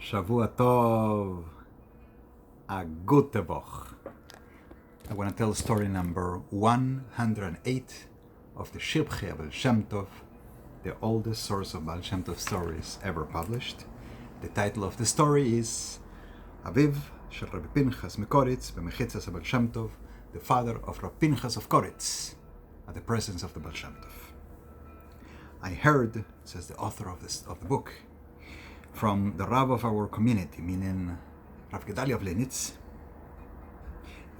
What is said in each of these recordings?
Shavua Tov, a gute Woche. I want to tell story number 108 of the Shivchei of Shem Tov, the oldest source of Baal Shem Tov stories ever published. The title of the story is Aviv shel Rabbi Pinchas Koritz b'mechitzas Baal Shem Tov, the father of Rabbi Pinchas of Koritz, at the presence of the Baal Shem Tov. I heard, says the author of the book, from the Rav of our community, meaning Rav Gedalia of Lenitz,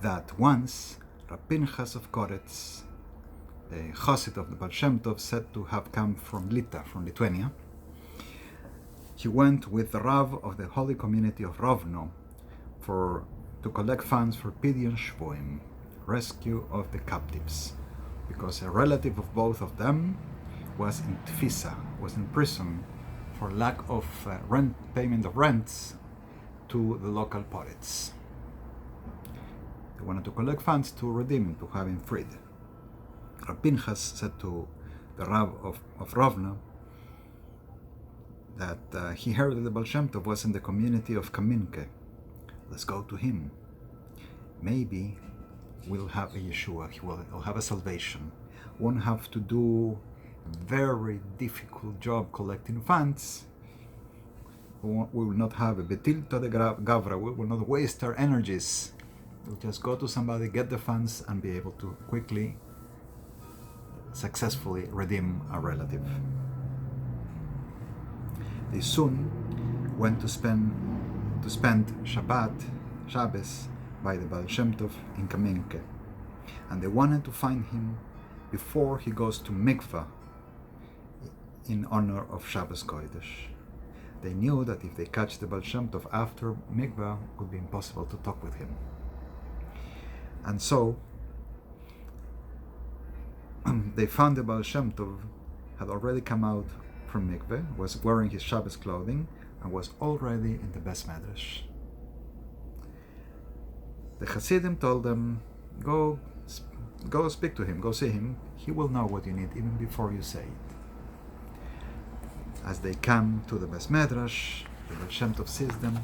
that once Rabbi Pinchas of Koritz, the chassid of the Baal Shem Tov, said to have come from Lita, from Lithuania. He went with the Rav of the holy community of Rovno to collect funds for Pidyon Shvoim, rescue of the captives, because a relative of both of them was in Tfisa, was in prison for lack of payment of rents to the local poets. They wanted to collect funds to redeem him, to have him freed. Rabbi Pinchas said to the Rav of Rovno that he heard that the Baal Shem Tov was in the community of Kaminke. Let's go to him. Maybe we'll have a Yeshua, he'll have a salvation. Won't have to do very difficult job collecting funds. We will not have a betil to the gavra. We will not waste our energies. We'll just go to somebody, get the funds, and be able to quickly, successfully redeem a relative. They soon went to spend Shabbos by the Baal Shem Tov in Kaminke, and they wanted to find him before he goes to mikvah in honor of Shabbos Kodesh. They knew that if they catch the Baal Shem Tov after mikvah, it would be impossible to talk with him. And so they found the Baal Shem Tov had already come out from mikveh, was wearing his Shabbos clothing, and was already in the best medrash. The Hasidim told them, go speak to him, go see him. He will know what you need even before you say it. As they come to the best medrash, the Baal Shem Tov sees them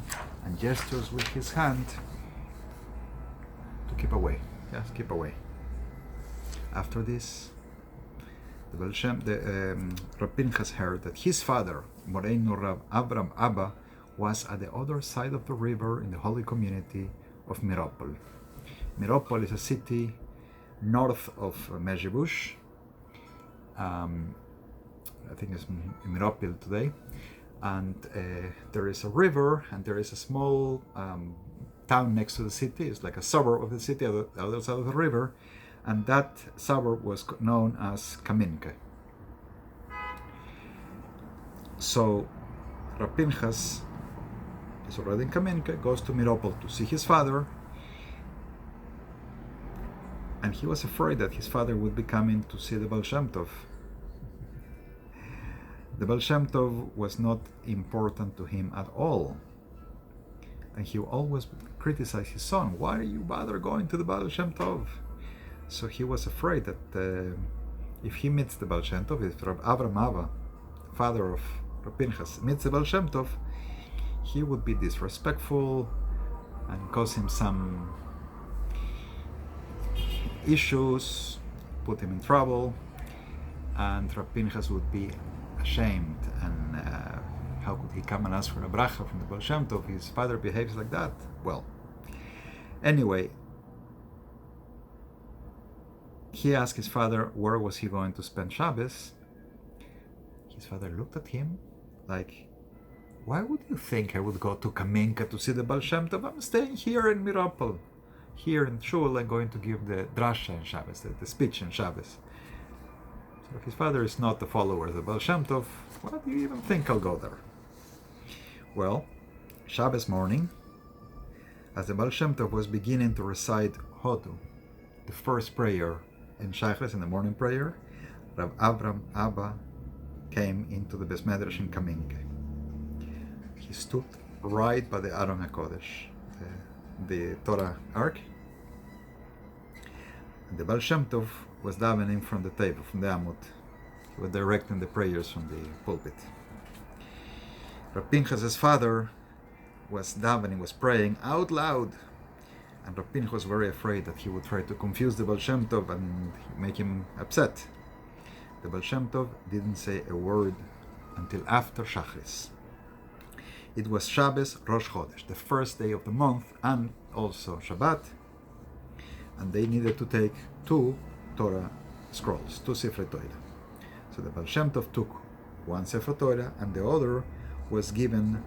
and gestures with his hand to keep away. Yes, keep away. After this, the Rabbi Pinchas heard that his father, Moreinu Rav Avram Abba, was at the other side of the river in the holy community of Miropol. Miropol is a city north of Mezhebush. I think it's Miropol today. And there is a river, and there is a small town next to the city. It's like a suburb of the city on the other side of the river. And that suburb was known as Kaminke. So Rabbi Pinchas is already in Kaminke, goes to Miropol to see his father, and he was afraid that his father would be coming to see the Baal Shem Tov. The Baal Shem Tov was not important to him at all, and he always criticized his son. Why are you bother going to the Baal Shem Tov? So he was afraid that if he meets the Baal Shem Tov, if Rav Avram Abba, father of Rabbi Pinchas, meets the Baal Shem Tov, he would be disrespectful and cause him some issues, put him in trouble, and Rabbi Pinchas would be ashamed. And how could he come and ask for a bracha from the Baal Shem Tov? His father behaves like that. Well, anyway, he asked his father where was he going to spend Shabbos. His father looked at him like, why would you think I would go to Kaminka to see the Baal Shem Tov? I'm staying here in Miropol. Here in Shul, I'm going to give the drasha in Shabbos, the speech in Shabbos. So if his father is not a follower of the Baal Shem Tov, why do you even think I'll go there? Well, Shabbos morning, as the Baal Shem Tov was beginning to recite Hodu, the first prayer in Shachris, in the morning prayer, Rav Avram Abba came into the Beis Medrash in Kaminke. He stood right by the Aron HaKodesh, the Torah Ark. And the Baal Shem Tov was davening from the table, from the Amud. He was directing the prayers from the pulpit. Rabbi Pinchas' father was davening, was praying out loud, and Rab Pinchas was very afraid that he would try to confuse the Baal Shem Tov and make him upset. The Baal Shem Tov didn't say a word until after Shachris. It was Shabbos Rosh Chodesh, the first day of the month, and also Shabbat, and they needed to take 2 Torah scrolls, 2 Sifrei Torah. So the Baal Shem Tov took 1 Sefer Torah, and the other was given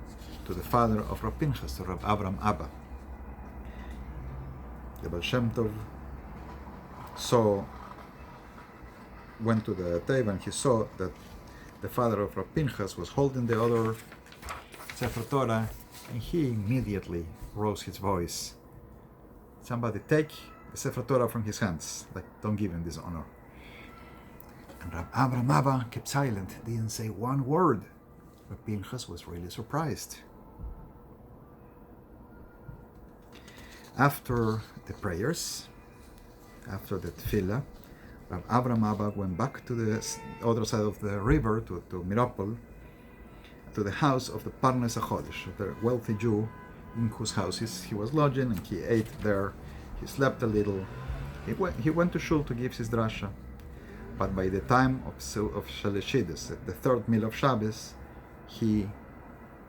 to the father of Rab Pinchas, to Rab Avram Abba. The Baal Shem Tov went to the table, and he saw that the father of Rab Pinchas was holding the other Sefer Torah, and he immediately rose his voice. Somebody take the Sefer Torah from his hands, like, don't give him this honor. And Rab Avram Abba kept silent, didn't say one word. Rab Pinchas was really surprised. After the prayers, after the tefillah, Rab Avram Abba went back to the other side of the river, to Miropol, to the house of the Parnes HaChodesh, the wealthy Jew in whose house he was lodging, and he ate there, he slept a little. He went to shul to give his drasha, but by the time of Shalishidus, the third meal of Shabbos, he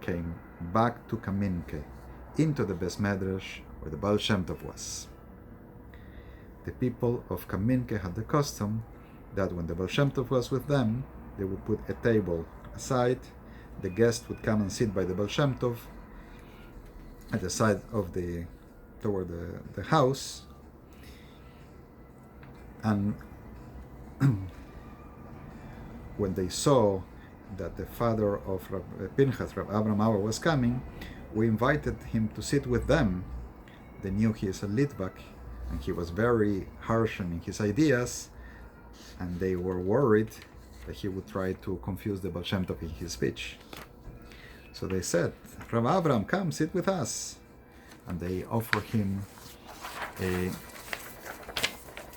came back to Kaminke, into the Beis Medrash where the Baal Shem Tov was. The people of Kaminke had the custom that when the Baal Shem Tov was with them, they would put a table aside. The guest would come and sit by the Baal Shem Tov at the side of toward the house, and when they saw that the father of Pinchas, Rab Avram Abba, was coming, we invited him to sit with them. They knew he is a Litvak, and he was very harsh in his ideas, and they were worried that he would try to confuse the Baal Shem Tov in his speech. So they said, Rab Avram, come sit with us. And they offered him a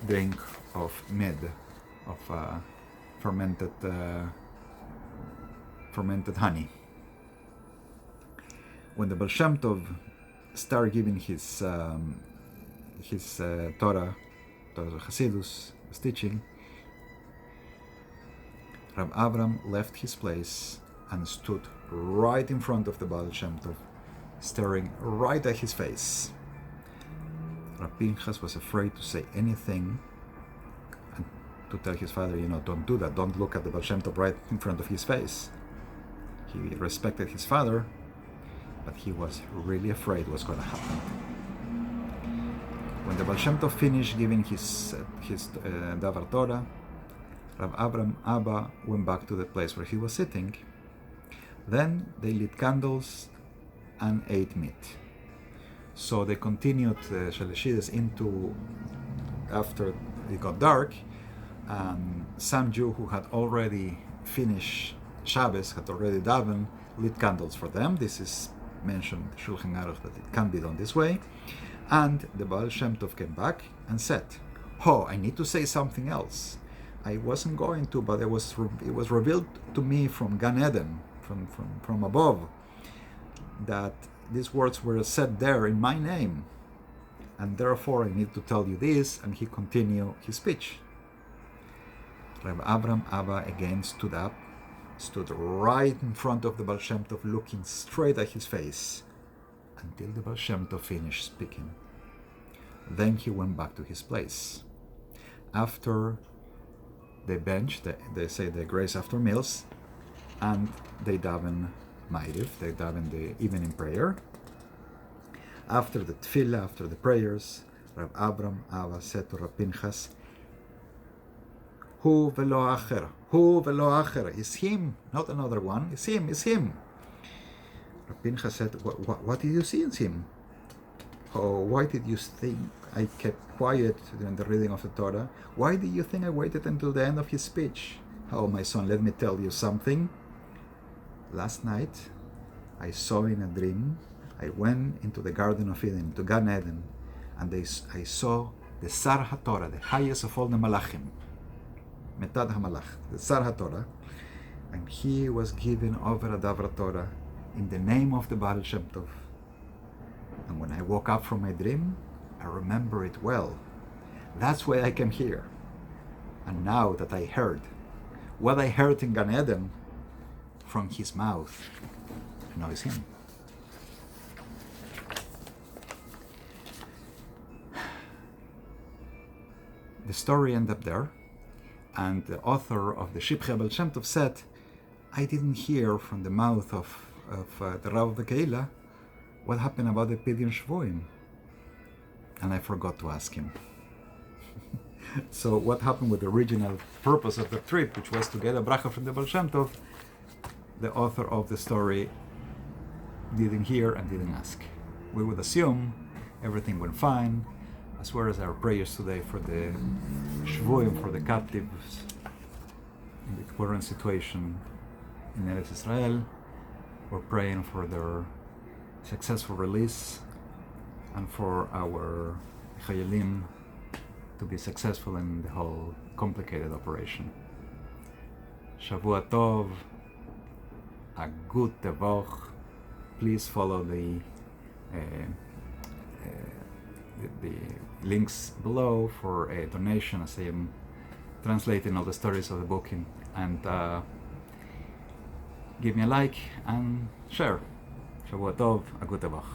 drink of med, of fermented honey. When the Baal Shem Tov started giving his Torah Hasidus, his teaching, Rab Avram left his place and stood right in front of the Baal Shem Tov, staring right at his face. Rab Pinchas was afraid to say anything and to tell his father, don't do that, don't look at the Baal Shem Tov right in front of his face. He respected his father, but he was really afraid what's going to happen. When the Baal Shem Tov finished giving his Davar Torah, Rab Avram Abba went back to the place where he was sitting. Then they lit candles and ate meat. So they continued Shalishidus into after it got dark, and some Jew who had already finished Shabbos, had already davened, lit candles for them. This is mentioned in Shulchan Aruch that it can be done this way. And the Baal Shem Tov came back and said, I need to say something else. I wasn't going to, but it was revealed to me from Gan Eden, from above, that these words were said there in my name, and therefore I need to tell you this. And he continued his speech. Rab Avram Abba again stood up, stood right in front of the Baal Shem Tov, looking straight at his face, until the Baal Shem Tov finished speaking. Then he went back to his place. After they benched, they say the grace after meals, and they daven Ma'ariv, they daven the evening prayer. After the tefillah, after the prayers, Rab Avram Abba said to Rab Pinchas, Hu velo acher, is him, not another one, is him. Rab Pinchas said, what did you see in him? Why did you think I kept quiet during the reading of the Torah? Why did you think I waited until the end of his speech? My son, let me tell you something. Last night, I saw in a dream, I went into the Garden of Eden, to Gan Eden, and I saw the Sar HaTorah, the highest of all the Malachim, Metad HaMalach, the Sar HaTorah, and he was given over a Davar Torah in the name of the Baal Shem Tov, when I woke up from my dream, I remember it well. That's why I came here. And now that I heard what I heard in Gan Eden from his mouth, I know it's him. The story ended up there, and the author of the Shivchei Shem Tov said, I didn't hear from the mouth of the Rav of the Kehila what happened about the Pidyon Shvoim. And I forgot to ask him. So what happened with the original purpose of the trip, which was to get a bracha from the Baal Shem Tov, the author of the story didn't hear and didn't ask. We would assume everything went fine, as well as our prayers today for the Shvoim, for the captives in the current situation in Eretz Israel. We're praying for their successful release and for our Chayalim to be successful in the whole complicated operation. Shavua Tov, a good Tevoch. Please follow the links below for a donation as I am translating all the stories of the book and give me a like and share. Shavua Tov, a good Tevoch.